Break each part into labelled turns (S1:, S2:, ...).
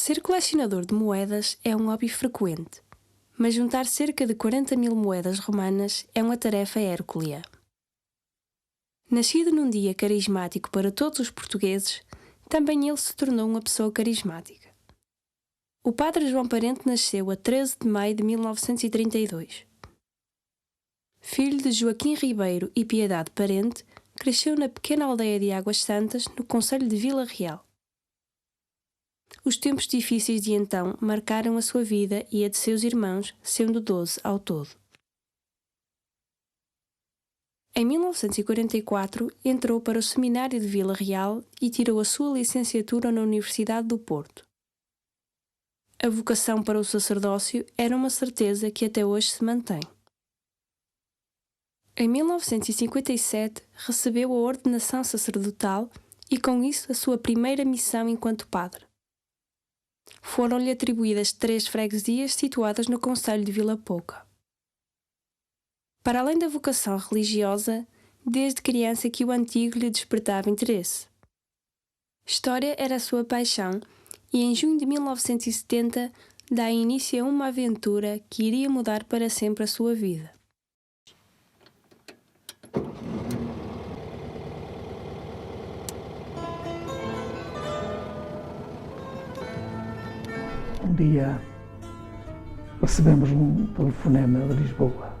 S1: Ser colecionador de moedas é um hobby frequente, mas juntar cerca de 40.000 moedas romanas é uma tarefa hérculea. Nascido num dia carismático para todos os portugueses, também ele se tornou uma pessoa carismática. O padre João Parente nasceu a 13 de maio de 1932. Filho de Joaquim Ribeiro e Piedade Parente, cresceu na pequena aldeia de Águas Santas, no concelho de Vila Real. Os tempos difíceis de então marcaram a sua vida e a de seus irmãos, sendo 12 ao todo. Em 1944, entrou para o Seminário de Vila Real e tirou a sua licenciatura na Universidade do Porto. A vocação para o sacerdócio era uma certeza que até hoje se mantém. Em 1957, recebeu a ordenação sacerdotal e, com isso, a sua primeira missão enquanto padre. Foram-lhe atribuídas 3 freguesias situadas no concelho de Vila Pouca. Para além da vocação religiosa, desde criança que o antigo lhe despertava interesse. História era a sua paixão e em junho de 1970 dá início a uma aventura que iria mudar para sempre a sua vida.
S2: Um dia recebemos um telefonema de Lisboa,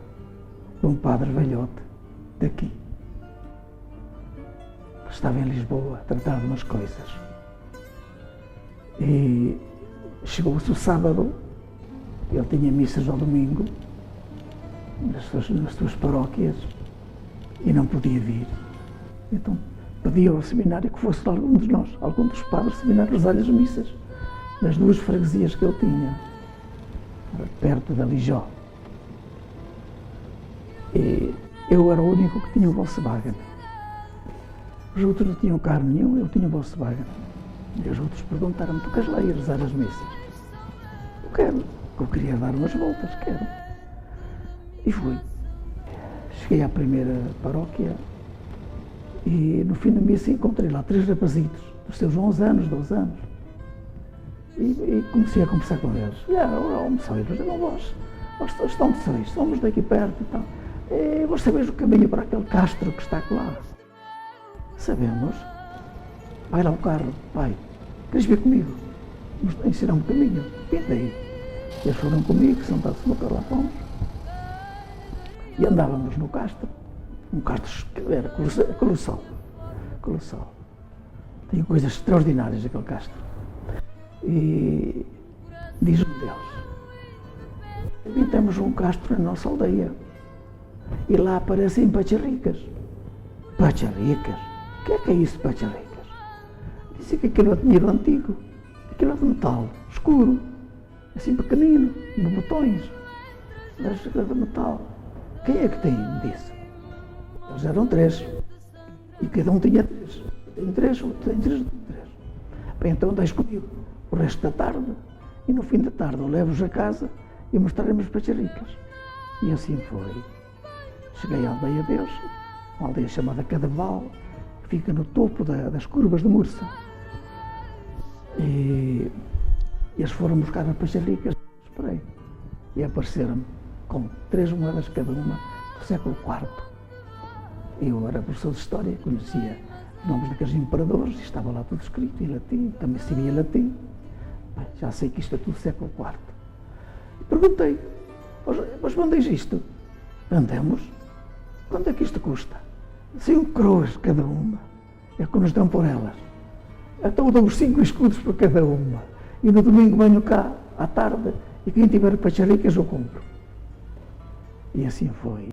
S2: de um padre velhote daqui. Estava em Lisboa a tratar de umas coisas. E chegou-se o sábado, ele tinha missas ao domingo, nas suas paróquias, e não podia vir. Então pediu ao seminário que fosse algum de nós, algum dos padres, seminário rezar as missas nas 2 freguesias que ele tinha, perto da Lijó. E eu era o único que tinha o Volkswagen. Os outros não tinham carro nenhum, eu tinha o Volkswagen. E os outros perguntaram-me: tu queres lá ir rezar as missas? Eu quero, eu queria dar umas voltas, quero. E fui. Cheguei à primeira paróquia e no fim da missa encontrei lá 3 rapazitos, dos seus 11 anos, 12 anos. E comecei a conversar com eles. Almoçaram, não vós estão de 6, somos daqui perto e tal. E vós sabeis o caminho para aquele castro que está lá? Sabemos. Vai lá o carro, vai. Queres vir comigo? Ensinar-me o caminho. Pintei. Eles foram comigo, sentados no carro, lá fomos. E andávamos no castro. Um castro que era colossal. Colossal. Tinha coisas extraordinárias aquele castro. E diz um deles: temos um castro na nossa aldeia e lá aparecem pacharricas. Pacharricas? O que é isso, pacharricas? Disse que aquilo é dinheiro antigo, aquilo é de metal, escuro, assim pequenino, de botões, mas de metal. Quem é que tem? Disse. Eles eram 3 e cada um tinha 3. Tem 3, tem 3. Bem, então deixe comigo o resto da tarde, e no fim da tarde eu levo-os a casa e mostraremos pacharricas. E assim foi. Cheguei à aldeia deles, uma aldeia chamada Cadaval, que fica no topo das curvas de Mursa. E eles foram buscar as pacharricas, esperei, e apareceram-me com 3 moedas cada uma do século IV. Eu era professor de História, conhecia os nomes daqueles imperadores, e estava lá tudo escrito em latim, também sabia latim. Bem, já sei que isto é tudo século IV. E perguntei: mas vendem isto? Vendemos? Quanto é que isto custa? 5 coroas cada uma. É que nos dão por elas. Então dou os 5 escudos por cada uma. E no domingo venho cá, à tarde, e quem tiver pacharricas eu compro. E assim foi.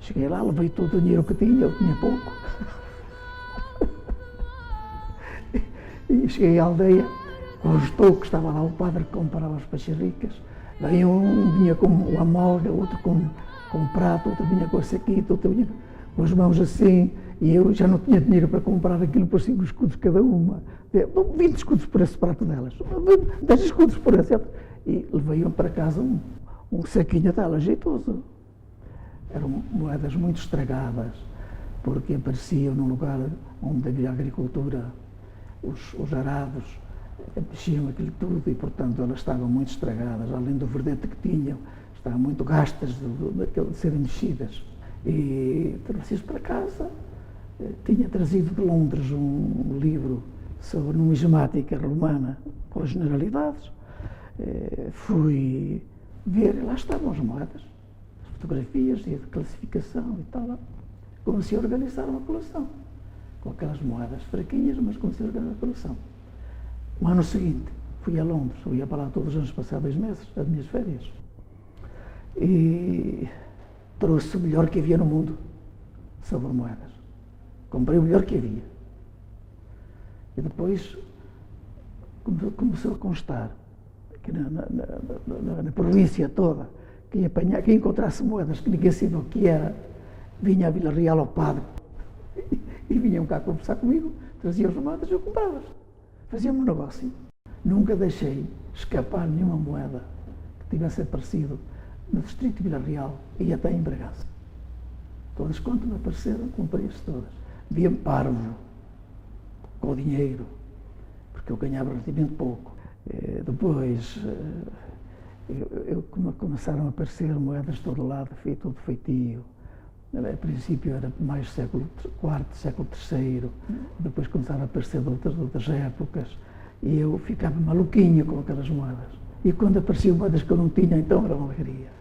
S2: Cheguei lá, levei todo o dinheiro que tinha, eu tinha pouco. E cheguei à aldeia, gostou que estava lá o padre que comprava as pacharricas. Daí um vinha com uma molga, outro com um prato, outro vinha com a saquita, outro vinha com as mãos assim, e eu já não tinha dinheiro para comprar aquilo por 5 escudos cada uma. 20 escudos por esse prato delas, 10 escudos por esse. E levei para casa um saquinho delas, jeitoso. Eram moedas muito estragadas, porque apareciam num lugar onde havia agricultura, os arados mexiam aquilo tudo e, portanto, elas estavam muito estragadas, além do verdete que tinham, estavam muito gastas de serem mexidas. E trouxe-as para casa. Tinha trazido de Londres um livro sobre numismática romana, com as generalidades. Fui ver, e lá estavam as moedas, as fotografias e a classificação e tal. Comecei a organizar uma coleção, com aquelas moedas fraquinhas, mas comecei a organizar a coleção. O ano seguinte, fui a Londres, eu ia para lá todos os anos, passar 2 meses, as minhas férias. E trouxe o melhor que havia no mundo sobre moedas. Comprei o melhor que havia. E depois começou a constar que na província toda, quem encontrasse moedas que ninguém sabia o que era, vinha a Vila Real ao padre e vinham cá conversar comigo, traziam as moedas e eu comprava-as. Fazíamos um negócio. Nunca deixei escapar nenhuma moeda que tivesse aparecido no distrito de Vila Real e até em Bragança. Todas quanto me apareceram, comprei-as todas. Via-me parvo com o dinheiro, porque eu ganhava relativamente pouco. Depois começaram a aparecer moedas de todo lado, tudo feitio. A princípio era mais século IV, século III, depois começaram a aparecer de outras épocas, e eu ficava maluquinho com aquelas moedas. E quando apareciam moedas que eu não tinha, então era uma alegria.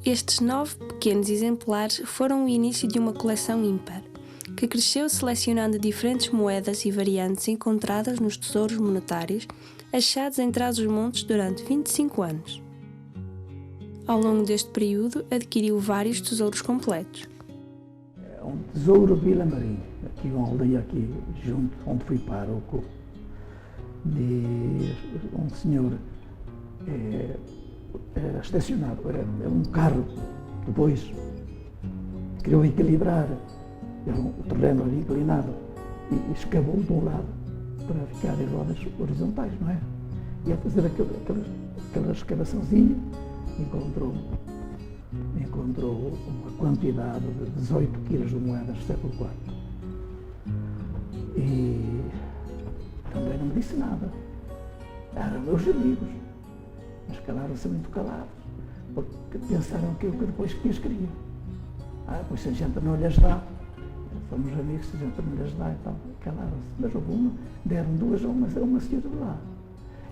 S1: Estes 9 pequenos exemplares foram o início de uma coleção ímpar, que cresceu selecionando diferentes moedas e variantes encontradas nos tesouros monetários achados em Trás-os-Montes durante 25 anos. Ao longo deste período, adquiriu vários tesouros completos.
S2: É um tesouro de Vila Marim, aqui uma aldeia aqui junto, onde fui pároco, de um senhor estacionado, era um carro, depois queriam equilibrar, o terreno ali inclinado, e escavou de um lado para ficar em rodas horizontais, não é? E a fazer aquela escavaçãozinha, encontrou uma quantidade de 18 quilos de moedas do século IV. E também não me disse nada. Eram meus amigos, mas calaram-se muito calados, porque pensaram que eu depois que as queria. Pois se a gente não lhes dá, somos amigos, se a gente não lhes dá e tal, calaram-se. Mas houve deram 2 a uma senhora de lá.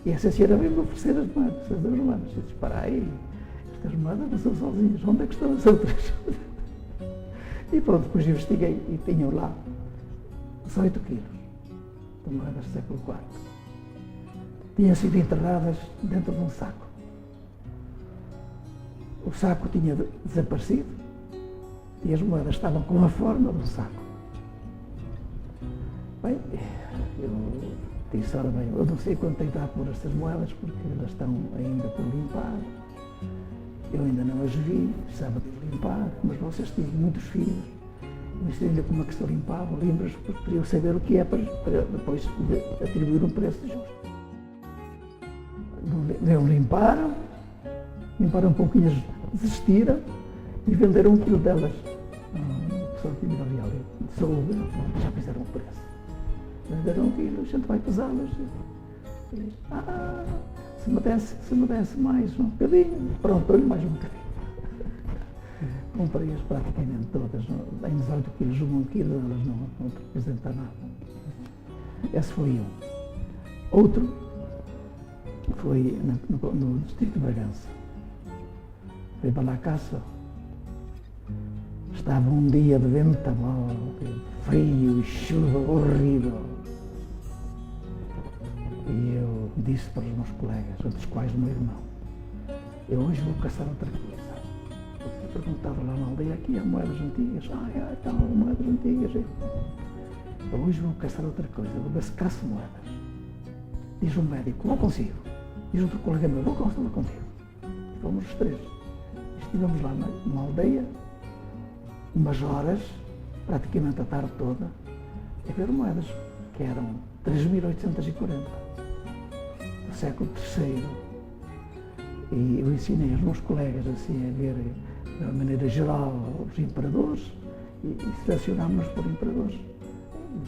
S2: E essa senhora veio-me oferecer as moedas, as 2 moedas. Eu disse, para aí, estas moedas não são sozinhas, onde é que estão as outras? E pronto, depois investiguei e tinham lá 18 quilos de moedas do século IV. Tinham sido enterradas dentro de um saco. O saco tinha desaparecido e as moedas estavam com a forma do saco. Bem, eu disse, ora bem, eu não sei quanto tem que dar por estas moedas, porque elas estão ainda por limpar. Eu ainda não as vi, precisava de limpar, mas vocês tinham muitos filhos. Eu ensinei-lhe como é que se limpava, livros, porque queriam saber o que é para depois atribuir um preço justo. Limparam um pouquinho, desistiram e venderam 1 quilo delas. O pessoal de Vila Real soube, já fizeram o preço. Venderam 1 quilo, a gente vai pesá-las. Se me desse mais um bocadinho, pronto, olhe mais um bocadinho. Comprei-as praticamente todas, em 18 quilos, 1 quilo, elas não representam nada. Esse foi um. Outro foi no distrito de Bragança. Fui para lá a caça. Estava um dia de vendaval, frio e chuva horrível. E eu disse para os meus colegas, entre os quais o meu irmão, eu hoje vou caçar outra coisa. Eu perguntava lá na aldeia, aqui há moedas antigas. Então, moedas antigas. Eu hoje vou caçar outra coisa, vou ver se caço moedas. Diz um médico, não consigo. Diz outro colega meu, vou consigo contigo. E fomos os 3. Estivemos lá numa aldeia, umas horas, praticamente a tarde toda, a ver moedas, que eram 3.840, do século III. E eu ensinei aos meus colegas assim, a ver, de uma maneira geral, os imperadores, e selecionámos-nos por imperadores.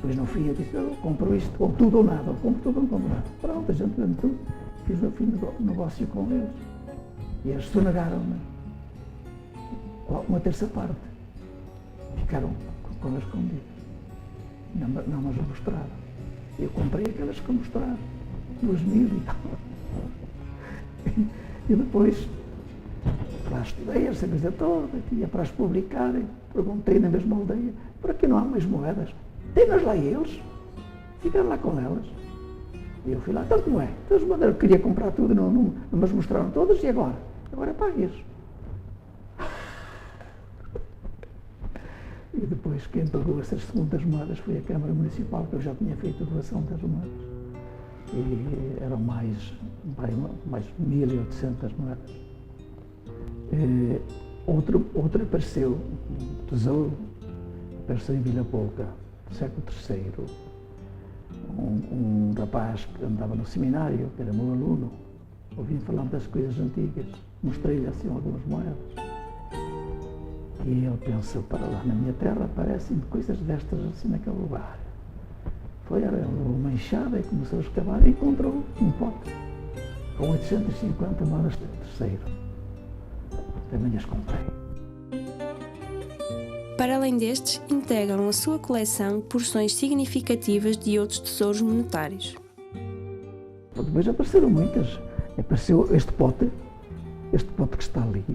S2: depois no fim eu disse, eu compro isto, ou tudo ou nada, ou compro tudo ou não compro nada. Pronto, a gente vende tudo. Fiz no fim negócio com eles. E eles sonegaram-me uma terça parte. Ficaram com elas escondidas. Não me as mostraram. Eu comprei aquelas que mostraram. 2.000 e tal. E depois, lá estudei essa coisa toda, ia para as publicarem. Perguntei na mesma aldeia, por aqui não há mais moedas? Tem-nas lá eles? Ficaram lá com elas. E eu fui lá, tanto não é. Então, eu queria comprar tudo, não me as mostraram todas, e agora? Agora paguei-as. E depois quem pagou essas segundas moedas foi a Câmara Municipal, que eu já tinha feito a doação das moedas. E eram mais 1.800 moedas. Outro apareceu, um tesouro, apareceu em Vila Pouca, do século III. Um rapaz que andava no seminário, que era meu aluno, ouvindo falar das coisas antigas, mostrei-lhe assim algumas moedas. E ele pensou, para lá na minha terra aparecem coisas destas assim naquele lugar. Foi, era uma enxada e começou a escavar e encontrou um pote com 850 moedas de terceiro. Também as comprei.
S1: Para além destes, integram a sua coleção porções significativas de outros tesouros monetários.
S2: Depois apareceram muitas. Apareceu este pote que está ali,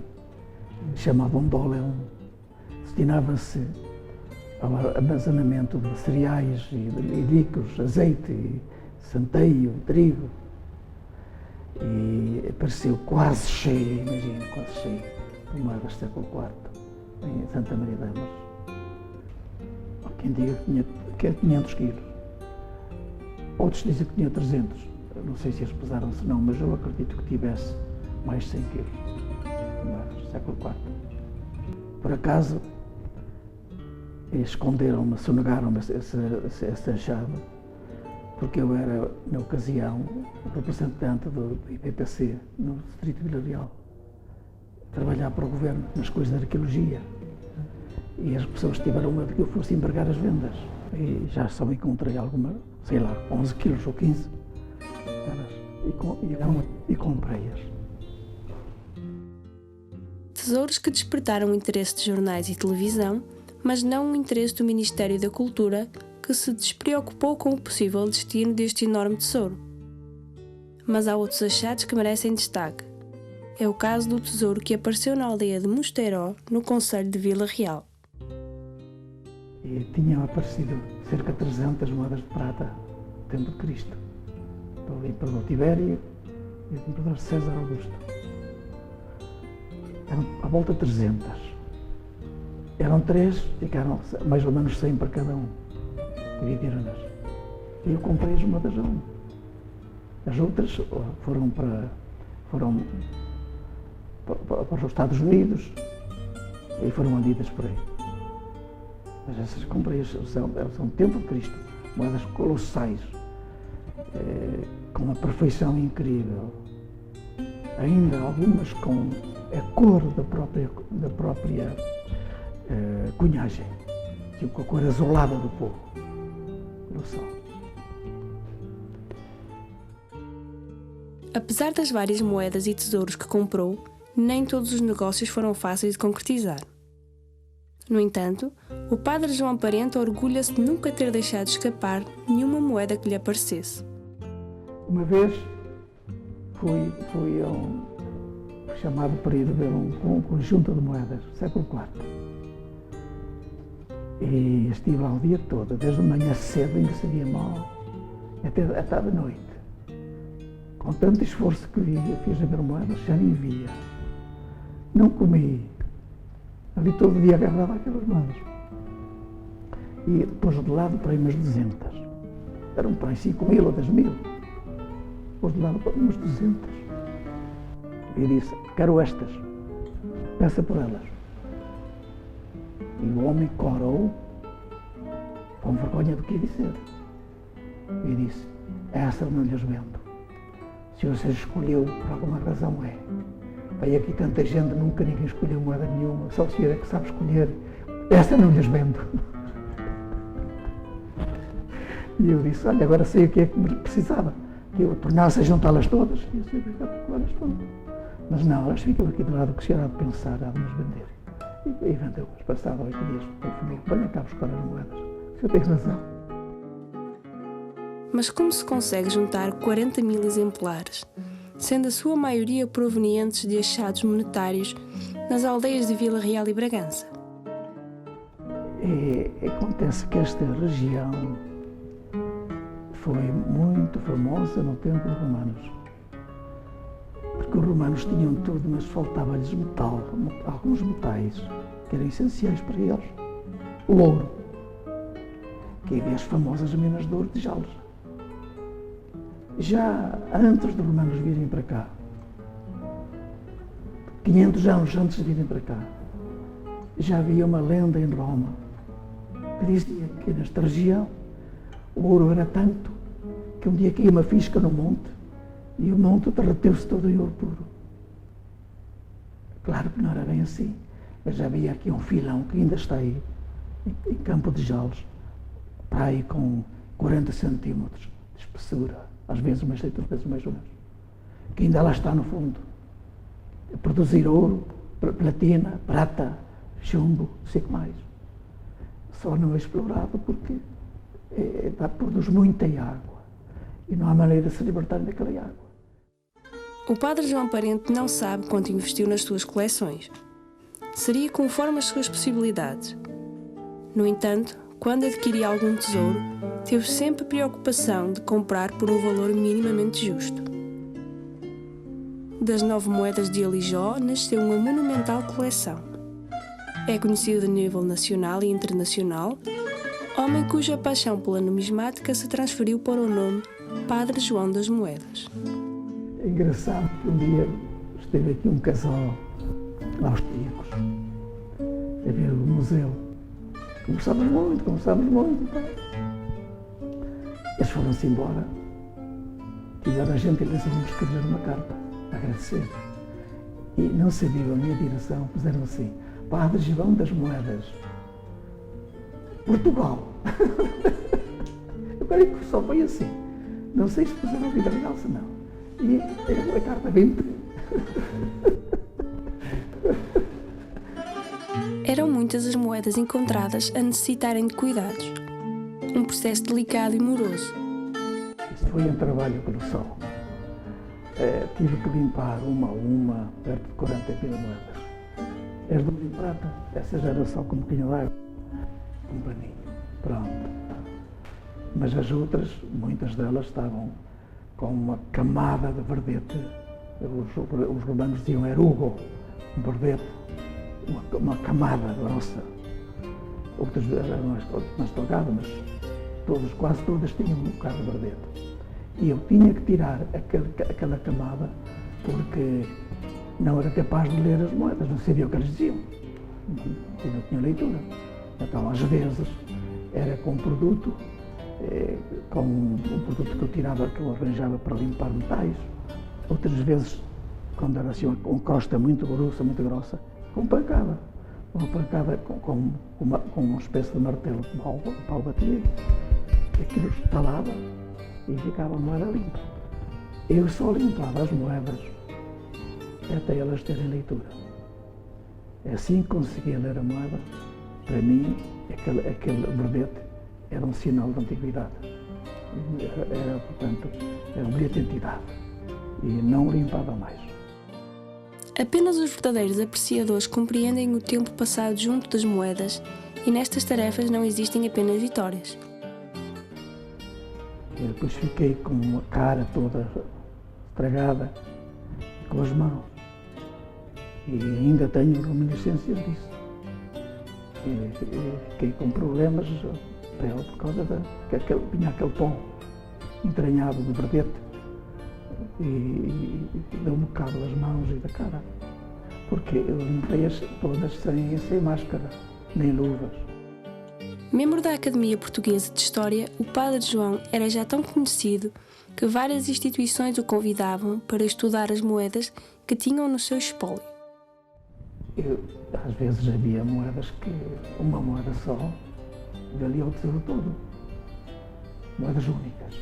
S2: chamavam dóleo. Destinava-se ao armazenamento de cereais e líquidos, azeite, centeio, trigo. E apareceu quase cheio, imagina, quase cheio, de moedas do século IV, em Santa Maria de Amas. Há quem diga que é 500 quilos. Outros dizem que tinha 300. Eu não sei se eles pesaram-se não, mas eu acredito que tivesse mais de 100 quilos, de moedas do século IV. Por acaso, esconderam-me, sonegaram-me essa chave, porque eu era, na ocasião, o representante do IPPC no Distrito de Vila Real, trabalhar para o governo nas coisas da arqueologia. E as pessoas tiveram medo que eu fosse embargar as vendas. E já só encontrei alguma, sei lá, 11 quilos ou 15, e comprei-as.
S1: Tesouros que despertaram o interesse de jornais e televisão, mas não o interesse do Ministério da Cultura, que se despreocupou com o possível destino deste enorme tesouro. Mas há outros achados que merecem destaque. É o caso do tesouro que apareceu na aldeia de Mosteiró, no concelho de Vila Real.
S2: E tinham aparecido cerca de 300 moedas de prata no tempo de Cristo, pelo imperador Tibério e o imperador César Augusto. Eram à volta de 300. Eram 3, ficaram mais ou menos 100 para cada um. Dividiram-nas. E eu comprei as moedas a uma. As outras foram para os Estados Unidos e foram vendidas por aí. Mas essas comprei, são tempo de Cristo, moedas colossais, com uma perfeição incrível. Ainda algumas com a cor da própria cunhagem, com a cor azulada do povo. Colossal.
S1: Apesar das várias moedas e tesouros que comprou, nem todos os negócios foram fáceis de concretizar. No entanto, o padre João Parente orgulha-se de nunca ter deixado escapar nenhuma moeda que lhe aparecesse.
S2: Uma vez fui chamado para ir ver um conjunto de moedas, século IV. E estive lá o dia todo, desde a manhã cedo, ainda sabia mal, até à tarde noite. Com tanto esforço que fiz a ver moedas, já nem via. Não comi. Ali todo dia agarrava aquelas moedas. E pôs de lado para aí umas 200. Eram para aí 5.000 ou 10.000. Pôs de lado para umas 200. E disse, quero estas. Peça por elas. E o homem corou, com vergonha do que ia dizer. E disse, essas não lhes vendo. Se você escolheu, por alguma razão é. Veio aqui tanta gente, nunca ninguém escolheu moeda nenhuma, só o senhor é que sabe escolher. Essa não lhes vendo. E eu disse, olha, agora sei o que é que precisava. Que eu tornasse a juntá-las todas. E eu sei que elas todas. Mas não, elas ficam aqui do lado que o senhor há de pensar, há de nos vender. E vendeu-as. Passado 8 dias, telefonei, venha cá buscar as moedas. O senhor tem razão.
S1: Mas como se consegue juntar 40.000 exemplares, sendo a sua maioria provenientes de achados monetários nas aldeias de Vila Real e Bragança?
S2: Acontece que esta região foi muito famosa no tempo dos romanos. Porque os romanos tinham tudo, mas faltava-lhes metal, alguns metais que eram essenciais para eles. O ouro, que havia as famosas minas de ouro de Jales. Já antes dos romanos virem para cá, 500 anos antes de virem para cá, já havia uma lenda em Roma que dizia que nesta região o ouro era tanto que um dia caiu uma fisca no monte e o monte derreteu-se todo em ouro puro. Claro que não era bem assim, mas já havia aqui um filão que ainda está aí, em Campo de Jales, para aí com 40 centímetros de espessura, às vezes mais 8 vezes mais ou menos, que ainda lá está no fundo, a produzir ouro, platina, prata, chumbo, não sei o que mais. Só não é explorado porque produz muita água e não há maneira de se libertar daquela água.
S1: O padre João Parente não sabe quanto investiu nas suas coleções. Seria conforme as suas possibilidades. No entanto, quando adquiria algum tesouro, teve sempre a preocupação de comprar por um valor minimamente justo. Das 9 moedas de Alijó nasceu uma monumental coleção. É conhecido a nível nacional e internacional, homem cuja paixão pela numismática se transferiu para o nome Padre João das Moedas.
S2: É engraçado que um dia esteve aqui um casal austríacos a ver o museu. Conversámos muito. Pá. Eles foram-se embora. Tiveram a gentileza de me escrever uma carta a agradecer. E não sabiam a minha direção, puseram assim: Padre João das Moedas, Portugal. Agora que só foi assim. Não sei se puseram a vida real, se não. E a carta 20.
S1: Eram muitas as moedas encontradas a necessitarem de cuidados. Um processo delicado e moroso.
S2: Isso foi um trabalho colossal. Tive que limpar uma a uma, perto de 40.000 moedas. As de ouro e prata, essa já era só com um bocadinho de água, um paninho, pronto. Mas as outras, muitas delas estavam com uma camada de verdete. Os romanos diziam erugo, um verdete, uma camada grossa. Outras eram mais togadas, mas quase todas tinham um bocado de verdete. E eu tinha que tirar aquela camada porque não era capaz de ler as moedas, não sabia o que eles diziam. Não tinha leitura. Então, às vezes, era com um produto que eu tirava, que eu arranjava para limpar metais. Outras vezes, quando era assim uma crosta muito grossa, com pancada. Uma pancada com uma espécie de martelo de pau batia. Aquilo estalava e ficava a moeda limpa. Eu só limpava as moedas até elas terem leitura. Assim que conseguia ler a moeda, para mim, aquele verdete era um sinal de antiguidade. Portanto, era um bilhete de identidade. E não limpava mais.
S1: Apenas os verdadeiros apreciadores compreendem o tempo passado junto das moedas e nestas tarefas não existem apenas vitórias.
S2: Eu depois fiquei com a cara toda estragada, com as mãos. E ainda tenho reminiscências disso. E fiquei com problemas pele por causa que vinha aquele pó entranhado de verdete e deu um bocado das mãos e da cara. Porque eu limpei-as todas sem máscara, nem luvas.
S1: Membro da Academia Portuguesa de História, o Padre João era já tão conhecido que várias instituições o convidavam para estudar as moedas que tinham no seu espólio.
S2: Às vezes havia moedas que uma moeda só valia o tesouro todo. moedas únicas.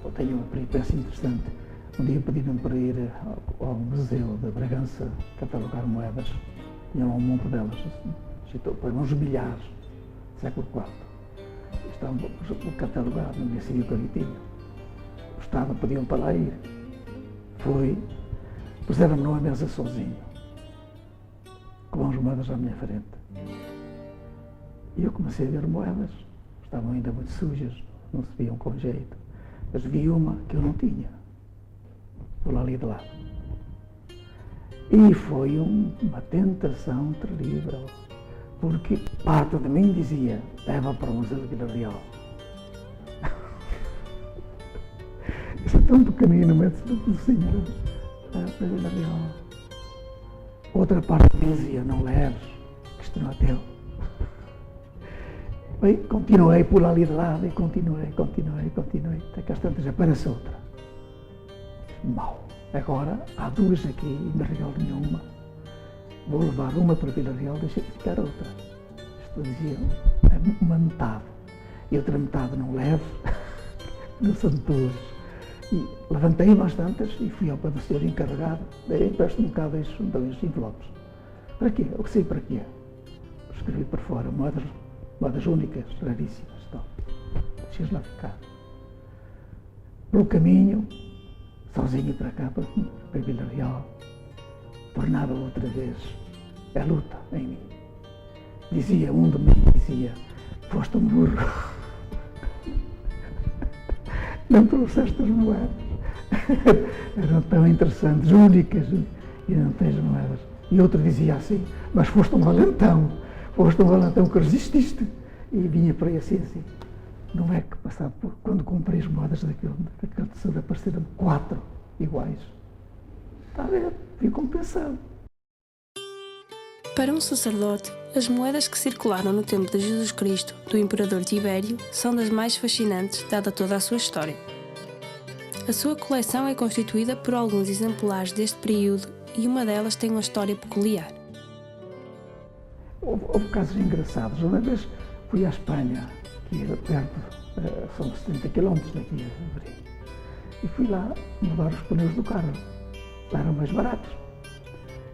S2: Eu tenho uma peripécia interessante. Um dia pediram para ir ao Museu de Bragança catalogar moedas. Tinha lá um monte delas, para uns milhares, século IV. Estavam catalogados, ninguém sabia o que ali tinha. O Estado pediam para lá ir. Fui, puseram-me numa mesa sozinho, com as moedas à minha frente. E eu comecei a ver moedas, estavam ainda muito sujas, não se viam com jeito. Mas vi uma que eu não tinha, por ali de lado. E foi uma tentação terrível, porque parte de mim dizia, leva para o Museu de Vila Real. Isso é tão pequenino, mete-se no cozinho, para Vila Real. Outra parte dizia, não leves, que isto não é teu. Bem, continuei por ali de lado e continuei, até que às tantas aparece outra. Mau. Agora há duas aqui e não regalo nenhuma. Vou levar uma para Vila Real, deixa de ficar outra. Isto dizia uma metade. E outra metade não levo, não são duas. E levantei-me às tantas e fui ao pé do senhor encarregado, empresta-me um bocado estes dois envelopes. Para quê? Eu sei para quê. Escrevi para fora, moedas únicas, raríssimas. Então, deixei lá ficar. Pelo caminho, sozinho para cá, para Vila Real, tornava outra vez a luta em mim. Dizia, um de mim dizia, foste um burro. Não trouxeste as moedas. Eram tão interessantes, únicas, e não tens moedas. E outro dizia assim, mas foste um valentão que resististe. E vinha para aí assim. Não é que passado quando comprei as moedas daquele tesouro apareceram 4 iguais. Está a ver? Fui compensado.
S1: Para um sacerdote, as moedas que circularam no tempo de Jesus Cristo, do imperador Tibério, são das mais fascinantes, dada toda a sua história. A sua coleção é constituída por alguns exemplares deste período e uma delas tem uma história peculiar.
S2: Houve casos engraçados. Uma vez fui à Espanha, que era perto, são 70 km daqui a Abril, e fui lá mudar os pneus do carro. Lá eram mais baratos.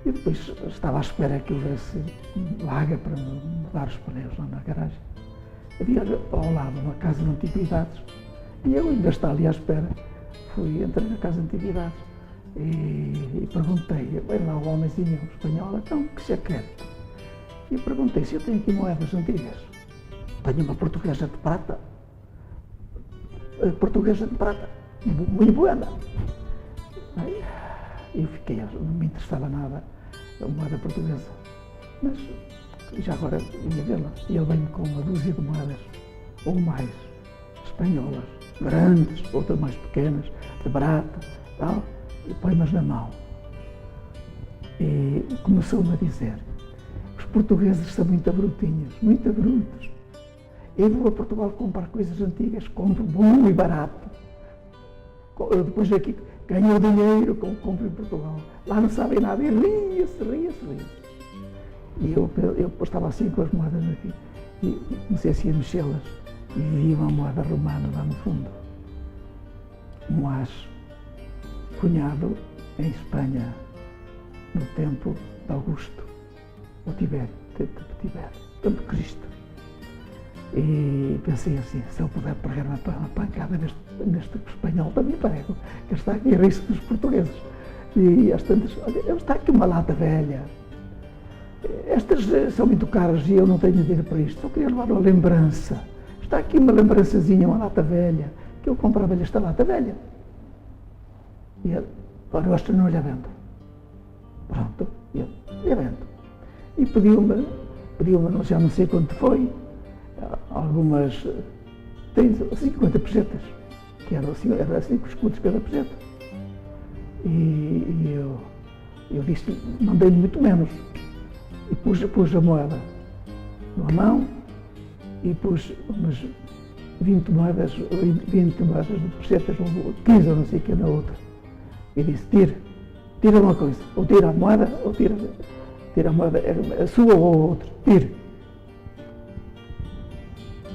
S2: E depois estava à espera que houvesse vaga para mudar os pneus lá na garagem. Havia ao lado uma casa de antiguidades e eu, ainda estava ali à espera, entrei na casa de antiguidades e perguntei, bem lá o homenzinho espanhol, então, o que você quer? E eu perguntei se eu tenho aqui moedas antigas. Tenho uma portuguesa de prata, muito boa. Eu fiquei, não me interessava nada a moeda portuguesa, mas já agora ia vê-la. E ele veio com uma dúzia de moedas, ou mais, espanholas, grandes, outras mais pequenas, de prata, tal, e põe-mas na mão. E começou-me a dizer, os portugueses são muito brutinhos, muito brutos. Eu vou a Portugal comprar coisas antigas, compro bom e barato. Depois aqui ganho dinheiro, compro em Portugal. Lá não sabem nada. E ria-se. E eu estava assim com as moedas aqui. E comecei assim a mexê-las. E vi uma moeda romana lá no fundo. Um as cunhado em Espanha, no tempo de Augusto, o Tibério, tempo de Cristo. E pensei assim, se eu puder pregar uma pancada neste espanhol, também prego, que está aqui a rir-se dos portugueses. E às tantas, olha, está aqui uma lata velha. Estas são muito caras e eu não tenho dinheiro para isto, só queria levar uma lembrança. Está aqui uma lembrançazinha, uma lata velha, que eu comprava-lhe esta lata velha. E ele, ora, eu esta não lhe vendo. Pronto, eu lhe vendo. E pediu-me, já não sei quanto foi, algumas, 50 pesetas, que eram 5 escudos cada peseta. E eu disse, mandei-lhe muito menos. E pus a moeda numa mão e pus umas 20 moedas de pesetas, ou 15 ou não sei o que na outra. E disse, tira uma coisa, ou tira a moeda, ou tira a moeda, a sua ou a outra, tire.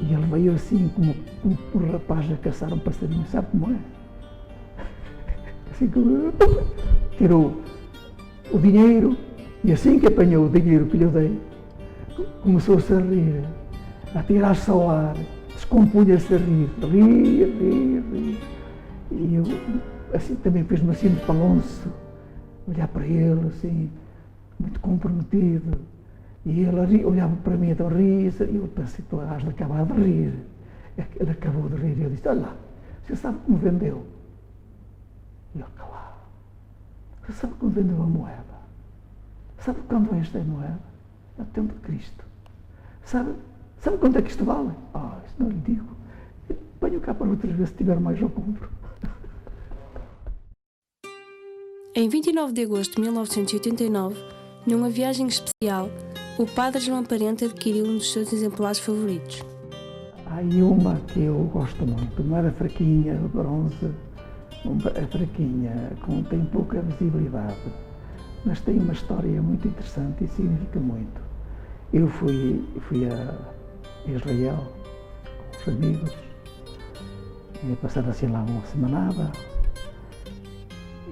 S2: E ele veio assim, como um rapaz a caçar um passarinho, sabe como é? Assim que tirou o dinheiro, e assim que apanhou o dinheiro que lhe dei, começou-se a rir, a tirar-se ao ar, descompunha-se a rir, rir. E eu, assim, também pus-me assim de balanço, olhar para ele, assim, muito comprometido. E ele olhava para mim, então ria, e eu pensei, tu has de acabar de rir. Ele acabou de rir, e eu disse, olha lá, você sabe como vendeu? E ele calava. Você sabe como vendeu a moeda? Sabe quando é esta moeda? É o tempo de Cristo. Sabe quanto é que isto vale? Isso não lhe digo. Venho cá para outras vezes, se tiver mais eu compro.
S1: Em 29 de agosto de 1989, numa viagem especial, o padre João Parente adquiriu um dos seus exemplares favoritos.
S2: Há aí uma que eu gosto muito, uma era fraquinha, de bronze, é fraquinha, tem pouca visibilidade, mas tem uma história muito interessante e significa muito. Eu fui a Israel com os amigos, ia passar assim lá uma semanada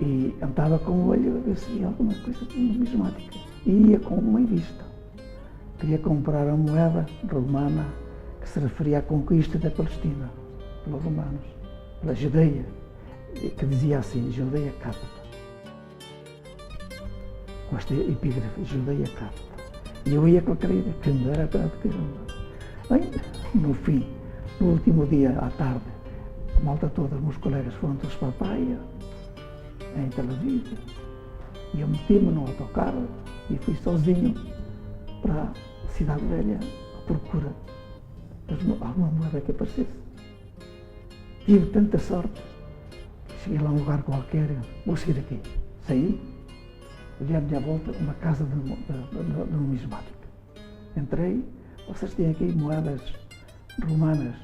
S2: e andava com o olho a ver se via alguma coisa numismática e ia com uma em vista. Queria comprar a moeda romana que se referia à conquista da Palestina pelos romanos, pela Judeia, que dizia assim, Judeia Capita. Com esta epígrafe, Judeia Capita. E eu ia com aquela ideia, que não era para bem, no fim, no último dia à tarde, a malta toda, meus colegas foram todos para a praia, em Tel Aviv, e eu meti-me no autocarro e fui sozinho para a Cidade Velha à procura de alguma moeda que aparecesse. Tive tanta sorte que cheguei lá a um lugar qualquer, vou sair daqui. Saí, olhei à minha volta, uma casa de numismática. Entrei, vocês têm aqui moedas romanas.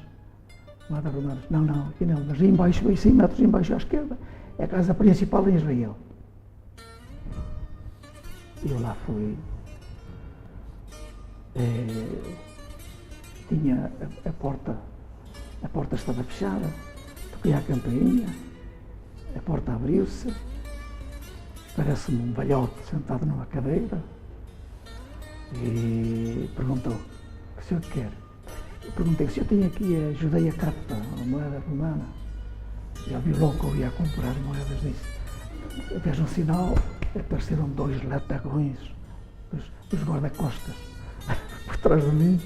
S2: Moedas romanas. Não, aqui não, mas aí embaixo, aí 100 metros embaixo à esquerda, é a casa principal em Israel. E eu lá fui. Tinha a porta estava fechada, toquei à campainha, a porta abriu-se, parece-me um velhote sentado numa cadeira e perguntou, o que o senhor quer? Eu perguntei, o senhor tem aqui a Judeia Capita, a moeda romana? E ele viu logo que eu ia comprar moedas, disse, veja um sinal, apareceram 2 latagões dos guarda-costas por trás de mim.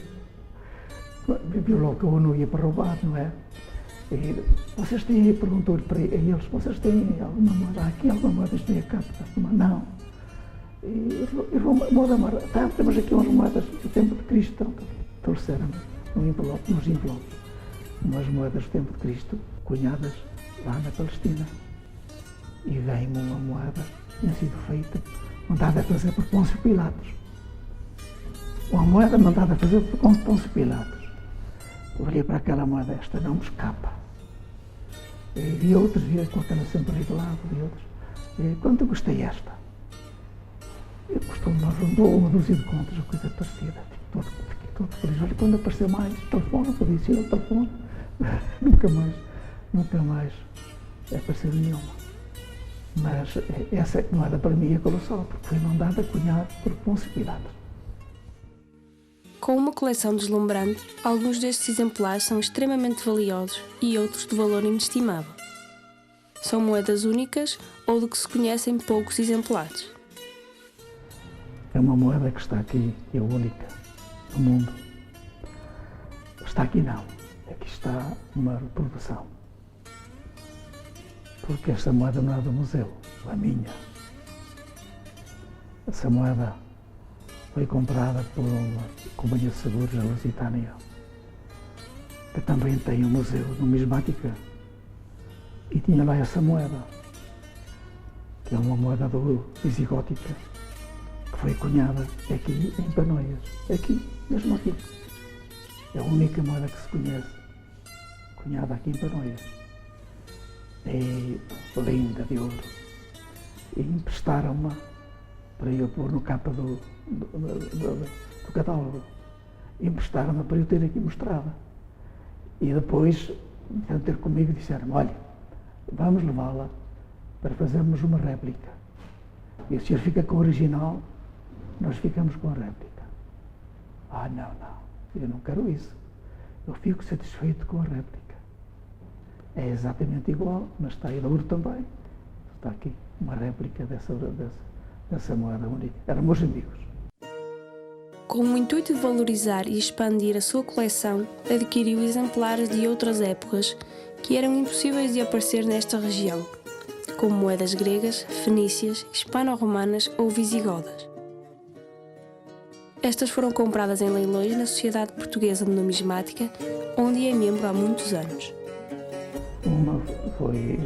S2: Viu logo que eu não ia para roubar, não é? E vocês têm, perguntou-lhe para eles, vocês têm alguma moeda aqui, alguma moeda de Capita? Não. E moeda, temos aqui umas moedas do tempo de Cristo, trouxeram-me nos envelopes, umas moedas do tempo de Cristo, cunhadas lá na Palestina. E veio-me uma moeda, tinha sido feita, mandada a fazer por Pôncio Pilatos. Uma moeda mandada a fazer por Pôncio Pilatos. Eu olhei para aquela moeda, esta não me escapa. E vi outros, vi com aquela sempre ali do lado, vi outros. E quanto gostei esta? Eu costumo uma dúzia de contas, ou coisa parecida. Fiquei todo feliz. Olha, quando apareceu mais, telefone, eu disse, eu telefone. Nunca mais apareceu nenhuma. Mas essa moeda para mim é colossal, porque foi mandada cunhada por Pôncio Pilatos.
S1: Com uma coleção deslumbrante, alguns destes exemplares são extremamente valiosos e outros de valor inestimável. São moedas únicas ou de que se conhecem poucos exemplares.
S2: É uma moeda que está aqui, é a única do mundo. Está aqui não, aqui está uma reprodução. Porque esta moeda não é do museu, é minha. Essa moeda foi comprada por uma companhia de seguros, a Lusitânia, que também tem um museu de numismática, e tinha lá essa moeda, que é uma moeda de ouro visigótica, que foi cunhada aqui em Panoias, aqui, mesmo aqui. É a única moeda que se conhece, cunhada aqui em Panoias. É linda de ouro. E emprestaram-me para eu pôr no capa do catálogo. Emprestaram-me para eu ter aqui mostrada. E depois, vieram ter comigo e disseram, olha, vamos levá-la para fazermos uma réplica. E o senhor fica com o original, nós ficamos com a réplica. Ah, não, eu não quero isso. Eu fico satisfeito com a réplica. É exatamente igual, mas está aí de ouro também. Está aqui uma réplica dessa moeda única. Eram meus amigos.
S1: Com o intuito de valorizar e expandir a sua coleção, adquiriu exemplares de outras épocas que eram impossíveis de aparecer nesta região, como moedas gregas, fenícias, hispano-romanas ou visigodas. Estas foram compradas em leilões na Sociedade Portuguesa de Numismática, onde é membro há muitos anos.
S2: Uma foi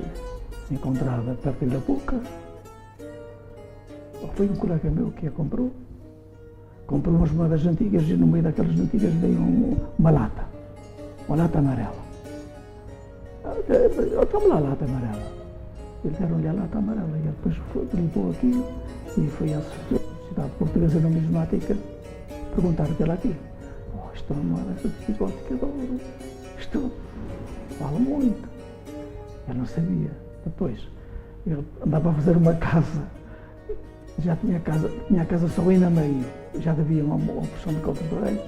S2: encontrada perto da boca. Foi um colega meu que a comprou. Comprou umas moedas antigas e no meio daquelas antigas veio uma lata amarela. Toma lá a lata amarela. Eles deram-lhe a lata amarela e ele depois limpou aquilo e foi à Sociedade Portuguesa de Numismática perguntar pela aquilo. Oh, isto é uma moeda gótica de ouro. Isto vale muito. Eu não sabia. Depois, ele andava a fazer uma casa. Já tinha a casa só ainda meio. Já devia uma porção de contos de reis.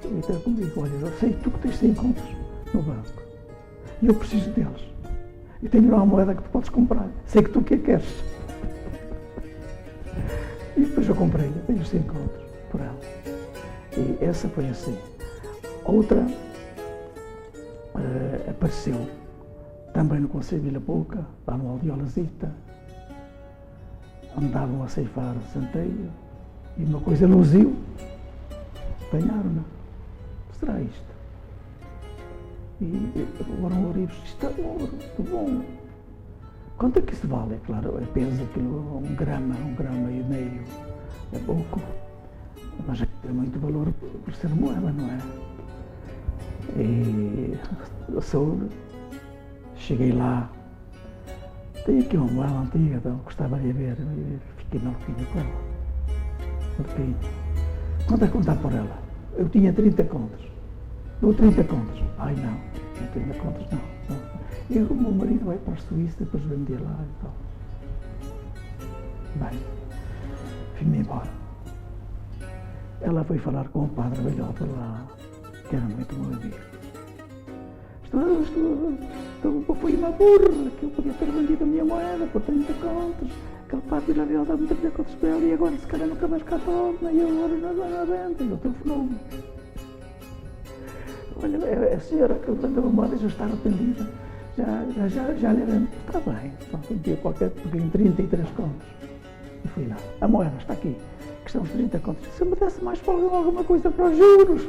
S2: E até comigo, olha, eu sei que tu que tens 100 contos no banco. E eu preciso deles. E tenho lá uma moeda que tu podes comprar. Sei que tu que a queres. E depois eu comprei, tenho 100 contos por ela. E essa foi assim. Outra apareceu também no Conselho de Vila Pouca, lá no Aldeolazita. Andavam a ceifar o centeio e uma coisa luziu. Apanharam-na. Será isto? E foram ourives, isto é ouro, muito bom. Quanto é que isso vale? É claro, é peso, aquilo, um grama e meio, é pouco. Mas é muito valor por ser moeda, não é? E eu soube, cheguei lá, tenho aqui uma moeda antiga, então gostava de ver, fiquei maluquinho com ela. Maluquinho. Quanto é que contar por ela? Eu tinha 30 contos. Dou 30 contos. Ai não, 30 contos não. E o meu marido vai para a Suíça, depois vender lá e tal. Bem, fui-me embora. Ela foi falar com o padre velhote lá, que era muito meu amigo. Foi uma burra, que eu podia ter vendido a minha moeda por 30 contos. Aquele padre velhote dá-me 30 contos para ela e agora se calhar nunca mais cá torna e agora não vende. Ele telefonou-me. Olha, a senhora que vendeu a moeda já está arrependida. Já lhe vende. Está bem, então um dia qualquer peguei em 33 contos. E fui lá. A moeda está aqui. Que são os 30 contos. Se me desse mais alguma coisa para os juros,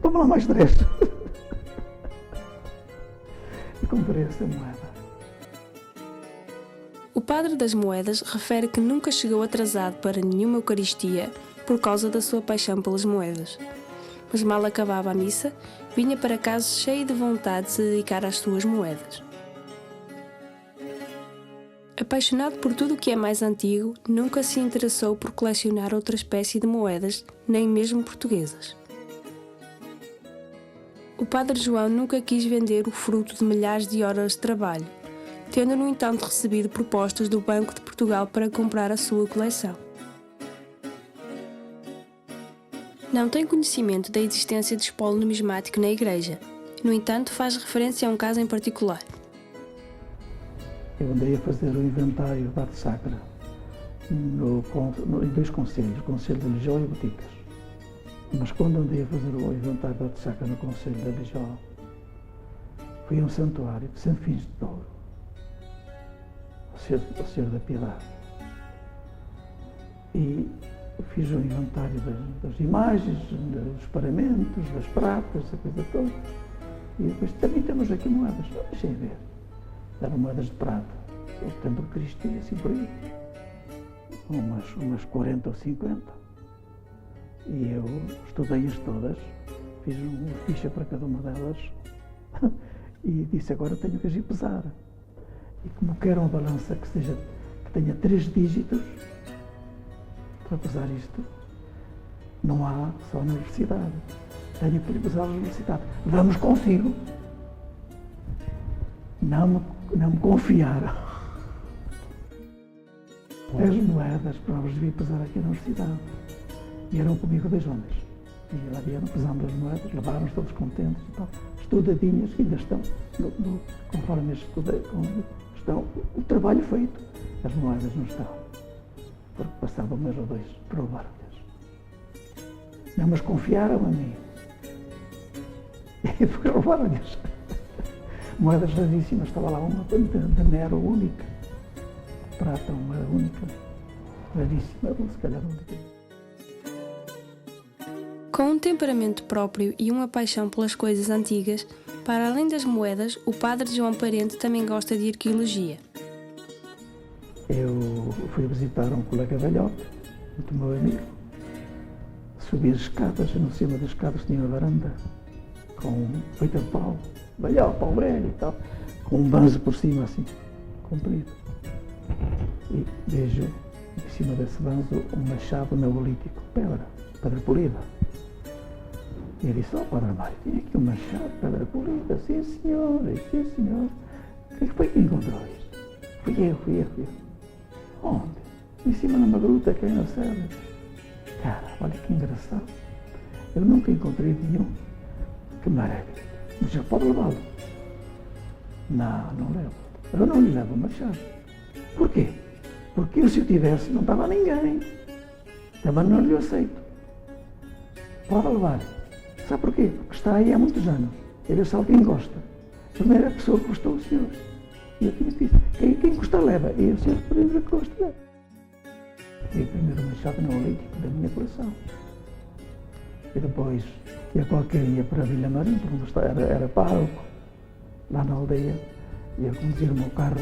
S2: toma lá mais 3. E comprei essa moeda.
S1: O padre das moedas refere que nunca chegou atrasado para nenhuma Eucaristia por causa da sua paixão pelas moedas. Mas mal acabava a missa, vinha para casa cheio de vontade de se dedicar às suas moedas. Apaixonado por tudo o que é mais antigo, nunca se interessou por colecionar outra espécie de moedas, nem mesmo portuguesas. O padre João nunca quis vender o fruto de milhares de horas de trabalho, tendo, no entanto, recebido propostas do Banco de Portugal para comprar a sua coleção. Não tem conhecimento da existência de espólio numismático na Igreja, no entanto, faz referência a um caso em particular.
S2: Eu andei a fazer o inventário da arte sacra em 2 conselhos, o Conselho de Lijó e Boticas. Mas quando andei a fazer o inventário da arte sacra no Conselho de Lijó, fui a um santuário de Sanfins de Douro, o Senhor da Piedade. E fiz o inventário das imagens, dos paramentos, das pratas, essa coisa toda. E depois também temos aqui moedas, deixem ver. Eram moedas de prata, o tempo de Cristo e assim por aí. Umas 40 ou 50. E eu estudei-as todas, fiz uma ficha para cada uma delas e disse agora tenho que agir pesar. E como quero uma balança que tenha 3 dígitos para pesar isto, não há só na universidade. Tenho que lhe pesar na universidade. Vamos consigo. não me confiaram as moedas para os vir pesar aqui na universidade. Vieram comigo 2 homens. E lá vieram, pesamos as moedas, levaram-nos todos contentes e tal. Estudadinhas, que ainda estão, conforme estão, o trabalho feito. As moedas não estão. Porque passava 1 mês ou 2 para roubar-lhes. Não, mas confiaram a mim. E depois roubaram-lhes. Moedas raríssimas, estava lá uma de Nero única. Prata, uma única. Raríssima, ou se calhar única.
S1: Com um temperamento próprio e uma paixão pelas coisas antigas, para além das moedas, o padre João Parente também gosta de arqueologia.
S2: Eu fui visitar um colega velhote, muito meu amigo. Subi as escadas, e no cima das escadas tinha uma varanda com feita de pau, velhote, pau velho e tal, com um banzo por cima assim, comprido. E vejo em cima desse banzo um machado neolítico, pedra polida. E ele disse: Padre Mário, tinha aqui um machado, pedra polida. Sim, senhor, sim, senhor. Quem foi que encontrou isto? Fui eu. Onde? Em cima numa gruta que é na serra. Cara, olha que engraçado. Eu nunca encontrei nenhum. Que maravilha. Mas já pode levá-lo. Não levo. Eu não lhe levo o machado. Porquê? Porque eu, se eu tivesse, não estava ninguém. Também não lhe aceito. Pode levar. Sabe porquê? Porque está aí há muitos anos. Ele é só quem gosta. A primeira pessoa que gostou, o senhor. E eu tinha dito: quem gosta leva. E o senhor, por exemplo, que gosta leva. E o primeiro machado neolítico da minha coleção. E depois, ia para Vila Marim, porque era pároco, lá na aldeia. Ia conduzir o meu carro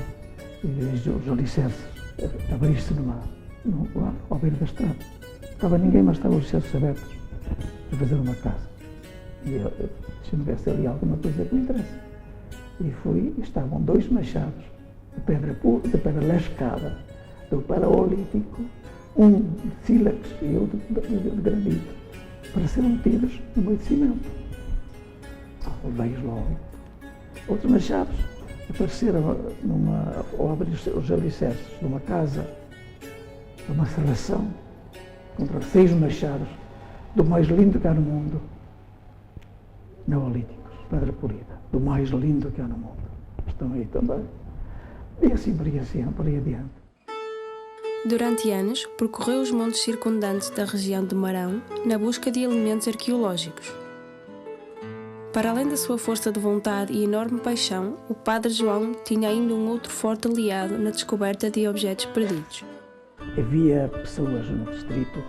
S2: e vejo os alicerces abrir-se lá ao beiro da estrada. Não estava ninguém, mas estavam os alicerces abertos para fazer uma casa. E eu deixa-me ver se ali alguma coisa que me interessa. E fui, e estavam 2 machados de pedra lascada, do Paleolítico, um de sílex e outro de granito, para serem metidos no meio de cimento. Levei-os logo. Outros machados apareceram ao abrir os alicerces de uma casa, de uma serração, contra 6 machados, do mais lindo que há no mundo, neolíticos, pedra polida, do mais lindo que há no mundo. Estão aí também. E assim por aí adiante.
S1: Durante anos, percorreu os montes circundantes da região de Marão na busca de elementos arqueológicos. Para além da sua força de vontade e enorme paixão, o Padre João tinha ainda um outro forte aliado na descoberta de objetos perdidos.
S2: Havia pessoas no distrito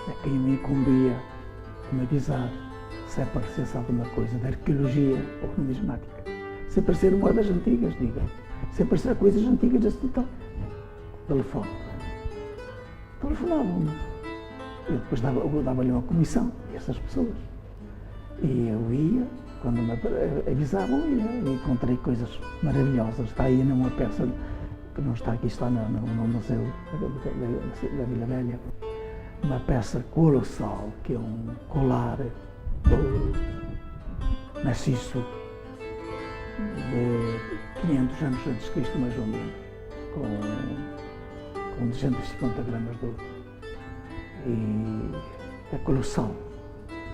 S2: a quem me incumbia de me avisar se aparecesse alguma coisa de arqueologia ou numismática. Se aparecer moedas antigas, diga. Se aparecer coisas antigas assim tal, telefone. Telefonavam-me. Eu depois dava-lhe uma comissão a essas pessoas. E eu ia, quando me avisavam, e encontrei coisas maravilhosas. Está aí numa peça que não está aqui, está no Museu da Vila Velha. Uma peça colossal, que é um colar de ouro maciço de 500 anos antes de Cristo, mais ou menos, com 250 gramas de ouro. E é colossal.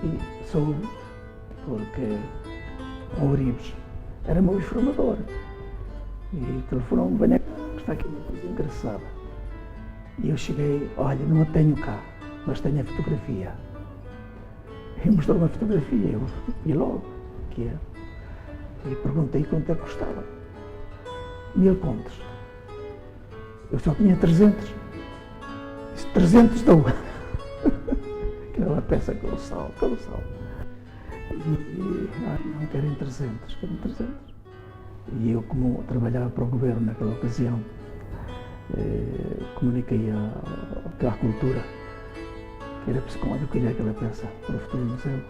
S2: E soube, porque o Ouribes era meu informador. E telefonou-me: venha cá, está aqui uma coisa engraçada. E eu cheguei: olha, não a tenho cá, mas tenho a fotografia. E mostrou uma fotografia, eu vi logo que é. E perguntei quanto é que custava. 1000 contos. Eu só tinha 300. Disse: 300 dou. Que era uma peça colossal. E não querem 300, querem 300. E eu, como trabalhava para o governo naquela ocasião, comuniquei à cultura que era preciso adquirir aquela peça para o futuro museu.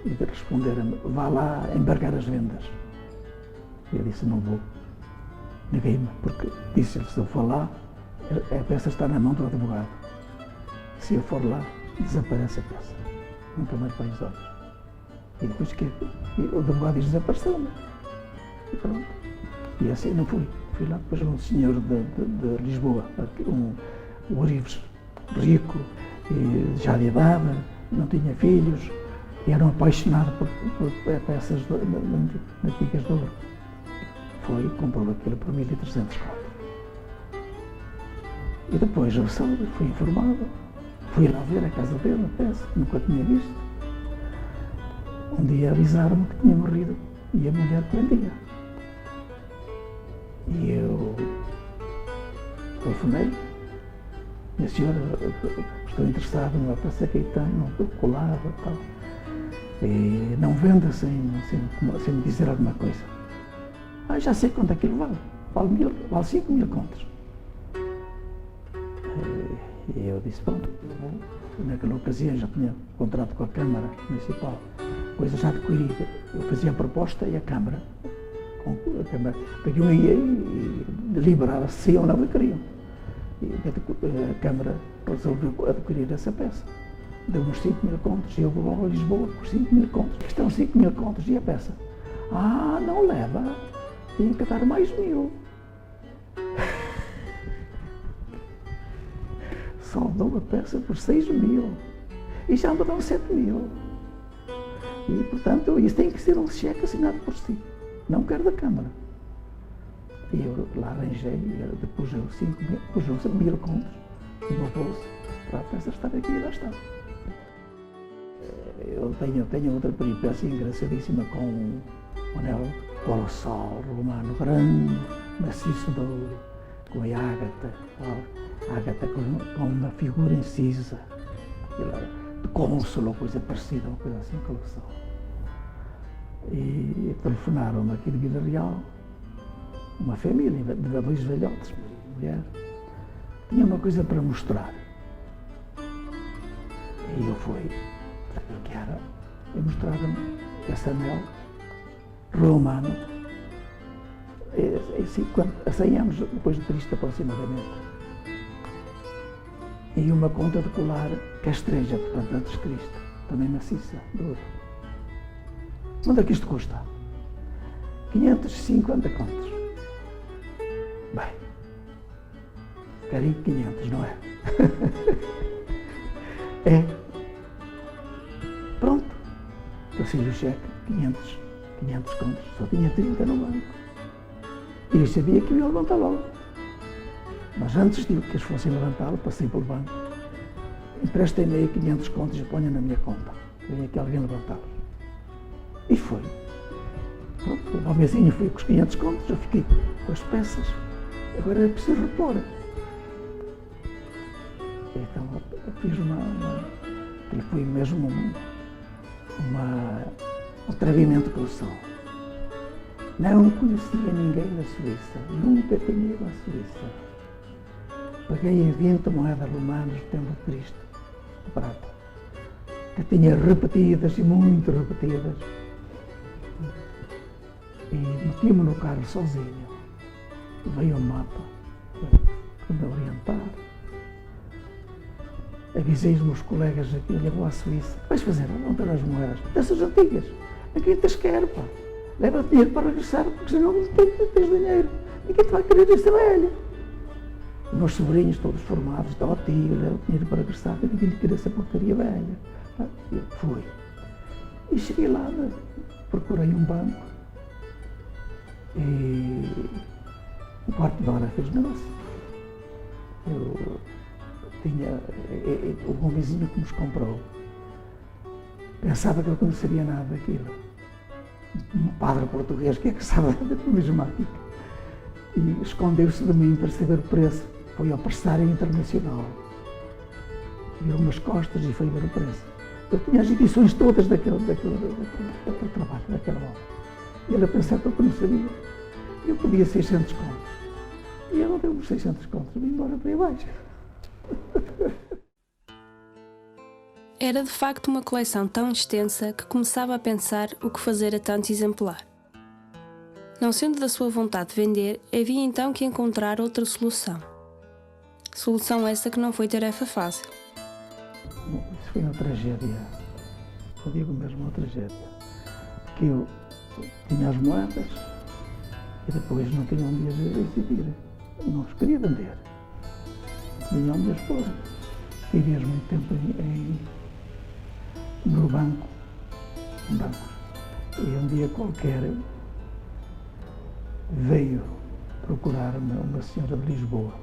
S2: E de responder-me: vá lá embargar as vendas. E eu disse: não vou. Neguei-me, porque disse-lhe: se eu for lá, a peça está na mão do advogado. Se eu for lá, desaparece a peça. Nunca mais põe os olhos. E depois o advogado desapareceu-me. E pronto. E assim não fui. Fui lá depois um senhor de Lisboa, o Orives, rico, e já de idade, não tinha filhos, e era um apaixonado por peças antigas de ouro. Foi e comprou aquilo por 1.300 contos. E depois eu soube, fui informado, fui lá ver a casa dele, a peça, nunca tinha visto. Um dia avisaram-me que tinha morrido e a mulher que vendia. E eu telefonei, minha senhora, estou interessado numa peça que tenho, um colado e tal. E não venda sem me dizer alguma coisa. Já sei quanto aquilo vale. Vale 5.000 contos. E eu disse, bom, naquela ocasião já tinha contrato com a Câmara Municipal, coisa já adquirida. Eu fazia a proposta e a Câmara pegou e deliberava se sim ou não queriam. E a Câmara resolveu adquirir essa peça. Deu-nos 5.000 contos e eu vou a Lisboa por 5.000 contos. Estão 5.000 contos e a peça? Não leva, tinha que dar mais 1.000. Só dou a peça por 6.000 e já me dão 7.000. E, portanto, isso tem que ser um cheque assinado por si. Não quero da Câmara. E eu lá arranjei, depois eu 1.000 contos no meu bolso para a peça estar aqui e lá está. Eu tenho outra peripécia engraçadíssima com um anel colossal, romano, grande, maciço de ouro, com a ágata com uma figura incisa, de cônsul ou coisa parecida, uma coisa assim colossal. E telefonaram-me aqui de Vila Real, uma família, de 2 velhotes, mulher, tinha uma coisa para mostrar. E eu fui, sabe o que era? E mostraram-me esse anel romano, há 100 anos depois de Cristo aproximadamente. E uma conta de colar castreja, portanto, antes de Cristo, também maciça, de ouro. Quanto é que isto custa? 550 contos. Bem, carinho 500, não é? É. Pronto. Passei-lhe o cheque, 500 contos. Só tinha 30 no banco. E eu sabia que eu ia levantar logo. Mas antes de que eles fossem levantá-lo, passei pelo banco. Emprestem-me aí 500 contos e ponham na minha conta. Veio aqui alguém levantá-los. E foi. Pronto, ao mesinho fui com os 500 contos, eu fiquei com as peças. Agora é preciso repor. Então eu fiz que foi mesmo um atrevimento colossal. Não conhecia ninguém na Suíça, nunca tinha ido à Suíça. Paguei em 20 moedas romanas do tempo de Cristo, de prata, que tinha repetidas e muito repetidas. E meti-me no carro sozinho. Veio um mapa para me orientar. Avisei os meus colegas aqui, olha, vou à Suíça. Vais fazer? Vão ter as moedas. Dessas antigas. Aqui te quero, pá. Leva dinheiro para regressar, porque senão não tens dinheiro. Ninguém te vai querer esta velha. Os meus sobrinhos, todos formados, estava tio, leva dinheiro para regressar, que ninguém lhe queria essa porcaria velha. Eu fui. E cheguei lá, procurei um banco. E um quarto de hora fez negócio. Houve um vizinho que nos comprou. Pensava que ele não sabia nada daquilo. Um padre português que é que sabe da numismática. E escondeu-se de mim para saber o preço. Foi ao pressário internacional. Virou umas costas e foi ver o preço. Eu tinha as edições todas daquele trabalho, daquela obra. E ele a pensar que eu não sabia. Eu pedia 600 contos. E ele deu-me 600 contos. Vim embora para aí baixo.
S1: Era de facto uma coleção tão extensa que começava a pensar o que fazer a tanto exemplar. Não sendo da sua vontade de vender, havia então que encontrar outra solução. Solução essa que não foi tarefa fácil.
S2: Isso foi uma tragédia. Eu digo mesmo uma tragédia. Que eu tinha as moedas E depois não tinha onde as exibir. Não os queria vender. Tinha onde as pôr. Vivias muito tempo no banco, em bancos. E um dia qualquer veio procurar-me uma senhora de Lisboa,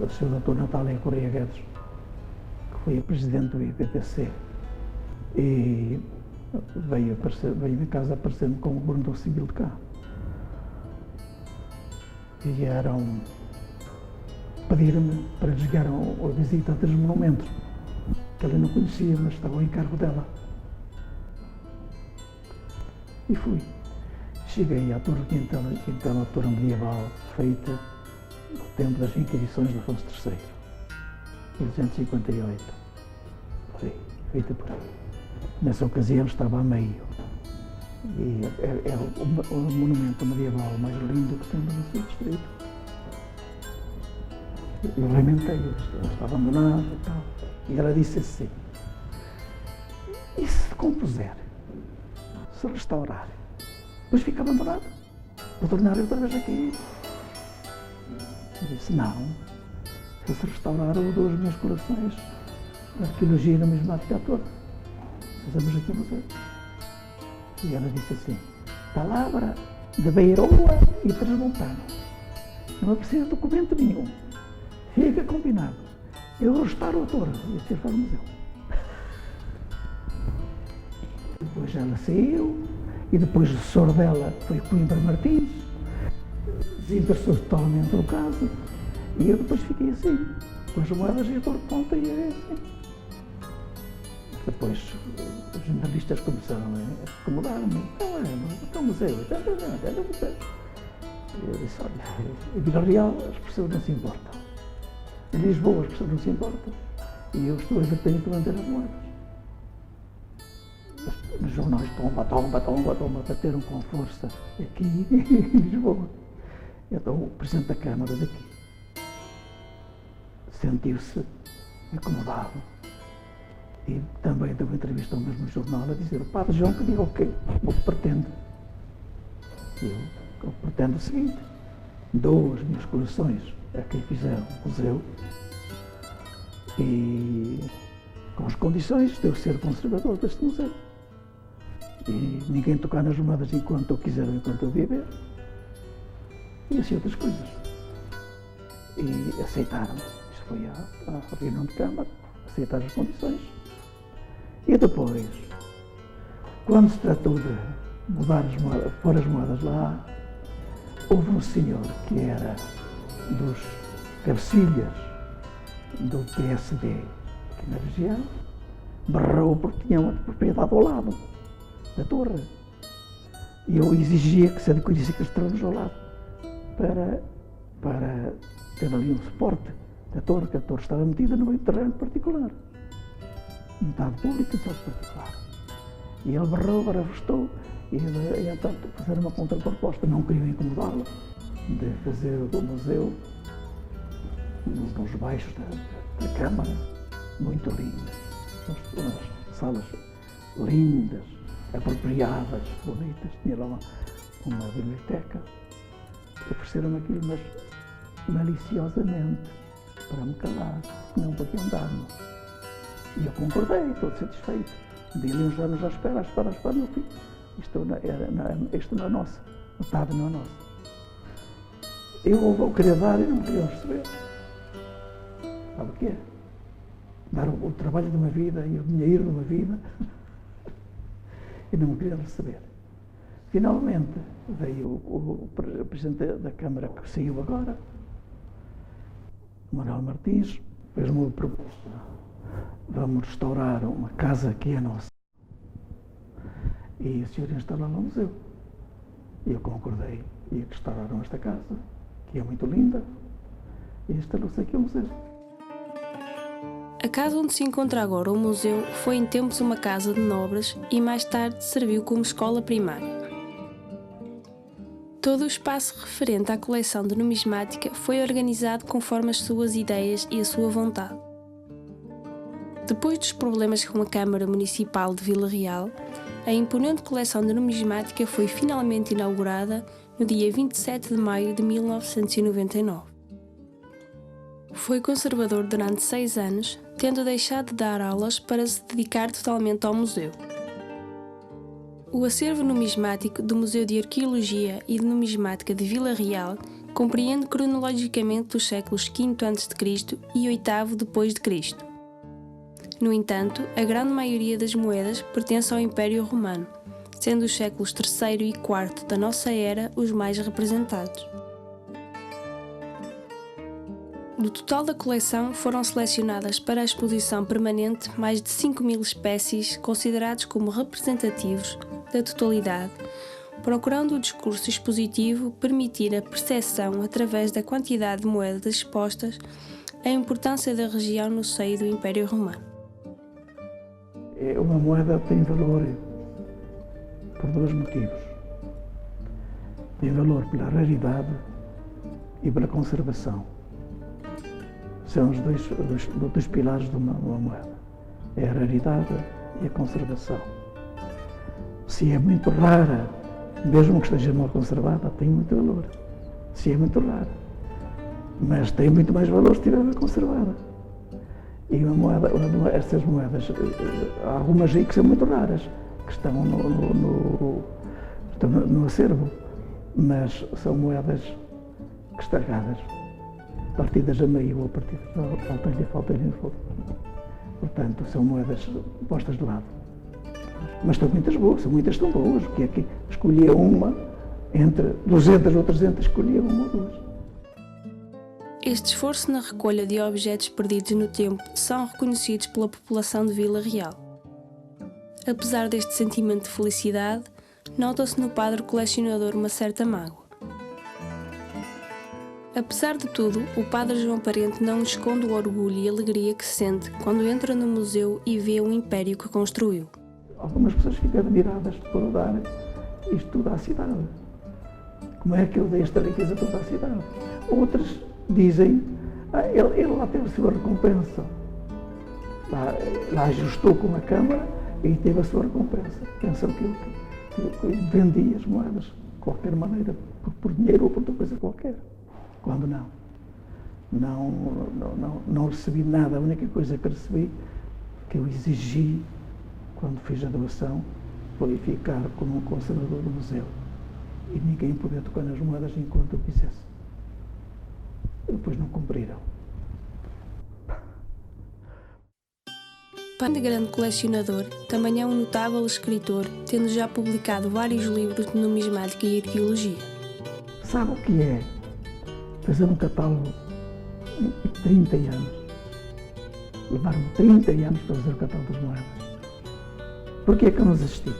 S2: a senhora doutora Natália Correia Guedes, que foi a presidente do IPPC. E veio em casa aparecer-me como governador civil de cá. E vieram pedir-me para lhes guiar a visita a 3 monumentos, que ela não conhecia, mas estava ao encargo dela. E fui. Cheguei à torre, que então é uma torre medieval, feita no tempo das Inquisições de Afonso III, 1858. Foi feita por aí. Nessa ocasião estava a meio. E é o monumento medieval mais lindo que temos no seu distrito. Eu lamentei, estava abandonado e tal. E ela disse assim: e se decompuser? Se restaurar? Depois fica abandonado? Vou tornar outra vez aqui? Eu disse: não. Se restaurar, eu dou as minhas coleções de arqueologia e numismática toda. Fazemos aqui o museu. E ela disse assim: palavra de Beiroa e Transmontana. Não é preciso documento nenhum. Fica combinado. Eu restauro a torre e assim faz o museu. Depois ela saiu e depois o assessor dela foi Coimbra Martins, desinteressou-se totalmente no caso e eu depois fiquei assim, com as moedas e a torre de ponta e é assim. Depois os jornalistas começaram a incomodar-me. Então o museu, então o museu. E eu disse: olha, em Vila Real as pessoas não se importam. Em Lisboa as pessoas não se importam. E eu estou a ver que tenho que manter as moedas. Nos jornais, tomba, bateram com força aqui em Lisboa. Então o Presidente da Câmara daqui sentiu-se incomodado. E também deu uma entrevista ao mesmo jornal a dizer: o Padre João que diga o quê? O que pretende? Eu pretendo o seguinte: dou as minhas coleções a quem fizer o museu e com as condições de eu ser conservador deste museu. E ninguém tocar nas moedas enquanto eu quiser ou enquanto eu viver. E assim outras coisas. E aceitaram. Isto foi à reunião de Câmara, aceitaram as condições. E depois, quando se tratou de mudar as moedas, pôr as moedas lá, houve um senhor que era dos cabecilhas do PSD aqui na região, berrou porque tinha uma propriedade ao lado da torre. E eu exigia que se adquirisse aqueles terrenos ao lado para ter ali um suporte da torre, que a torre estava metida no meio de terreno particular. Metade público e metade particular. E ele barafustou e então fizeram uma contraproposta. Não queriam incomodá-lo de fazer o museu nos baixos da Câmara, muito lindo. Umas salas lindas, apropriadas, bonitas. Tinha lá uma biblioteca. Ofereceram-me aquilo, mas maliciosamente, para me calar, não podiam dar-me. E eu concordei, todo satisfeito. Dei-lhe uns anos à espera, meu filho. Isto não é nosso, metade não é nosso. Eu queria dar e não queria receber. Sabe o que é? Dar o trabalho de uma vida e o dinheiro de uma vida e não me queria receber. Finalmente veio o Presidente da Câmara, que saiu agora, Manuel Martins, fez-me uma proposta. Vamos restaurar uma casa que é nossa. E o senhor instalou lá um museu. E eu concordei. E restauraram esta casa, que é muito linda, e instalou-se aqui o museu.
S1: A casa onde se encontra agora o museu foi em tempos uma casa de nobres e mais tarde serviu como escola primária. Todo o espaço referente à coleção de numismática foi organizado conforme as suas ideias e a sua vontade. Depois dos problemas com a Câmara Municipal de Vila Real, A imponente coleção de numismática foi finalmente inaugurada no dia 27 de maio de 1999. Foi conservador durante 6 anos, tendo deixado de dar aulas para se dedicar totalmente ao museu. O acervo numismático do Museu de Arqueologia e de Numismática de Vila Real compreende cronologicamente os séculos V a.C. e VIII d.C. No entanto, a grande maioria das moedas pertence ao Império Romano, sendo os séculos III e IV da nossa era os mais representados. Do total da coleção foram selecionadas para a exposição permanente mais de 5.000 espécies considerados como representativos da totalidade, procurando o discurso expositivo permitir a percepção, através da quantidade de moedas expostas, a importância da região no seio do Império Romano.
S2: Uma moeda tem valor por 2 motivos. Tem valor pela raridade e pela conservação. São os dois pilares de uma moeda. É a raridade e a conservação. Se é muito rara, mesmo que esteja mal conservada, tem muito valor. Se é muito rara. Mas tem muito mais valor se estiver bem conservada. E estas moedas, há algumas aí que são muito raras, que estão no acervo, mas são moedas que estragadas, partidas a meio ou partidas, falta-lhe. Portanto, são moedas postas de lado. Mas estão muitas boas, muitas estão boas, porque é que escolhia uma, entre 200 ou 300, escolhia uma ou 2.
S1: Este esforço na recolha de objetos perdidos no tempo são reconhecidos pela população de Vila Real. Apesar deste sentimento de felicidade, nota-se no padre colecionador uma certa mágoa. Apesar de tudo, o padre João Parente não esconde o orgulho e a alegria que sente quando entra no museu e vê o império que construiu.
S2: Algumas pessoas ficam admiradas por dar isto tudo à cidade. Como é que eu dei esta riqueza toda à cidade? Outras dizem, ele lá teve a sua recompensa. Lá ajustou com a Câmara e teve a sua recompensa. Pensam que vendia as moedas de qualquer maneira, por dinheiro ou por outra coisa qualquer. Quando não. Não recebi nada. A única coisa que recebi, que eu exigi quando fiz a doação, foi ficar como um conservador do museu. E ninguém podia tocar nas moedas enquanto eu quisesse. E depois não cumpriram.
S1: Além de grande colecionador, também é um notável escritor, tendo já publicado vários livros de numismática e arqueologia.
S2: Sabe o que é fazer um catálogo em 30 anos? Levaram-me 30 anos para fazer o catálogo das moedas. Porquê é que eu não desisti?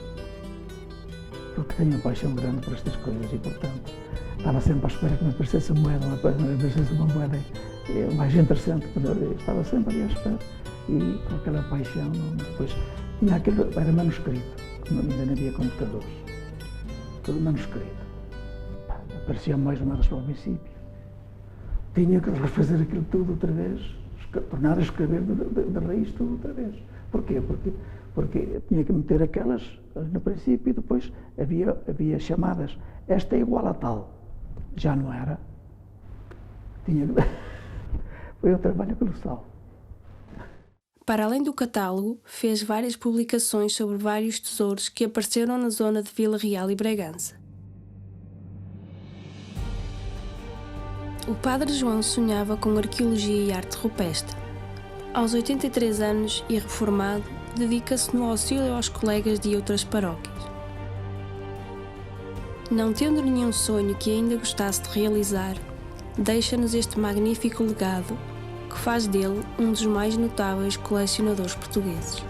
S2: Porque tenho uma paixão grande por estas coisas e, portanto, estava sempre à espera que me aparecesse uma moeda mais interessante. Estava sempre ali à espera e com aquela paixão. Depois tinha aquilo, era manuscrito, ainda não havia computadores. Tudo manuscrito. Apareciam mais moedas para o princípio. Tinha que refazer aquilo tudo outra vez, tornar a escrever de raiz tudo outra vez. Porquê? Porque tinha que meter aquelas no princípio e depois havia chamadas. Esta é igual a tal. Já não era. Foi um trabalho colossal.
S1: Para além do catálogo, fez várias publicações sobre vários tesouros que apareceram na zona de Vila Real e Bragança. O padre João sonhava com arqueologia e arte rupestre. Aos 83 anos e reformado, dedica-se no auxílio aos colegas de outras paróquias. Não tendo nenhum sonho que ainda gostasse de realizar, deixa-nos este magnífico legado que faz dele um dos mais notáveis colecionadores portugueses.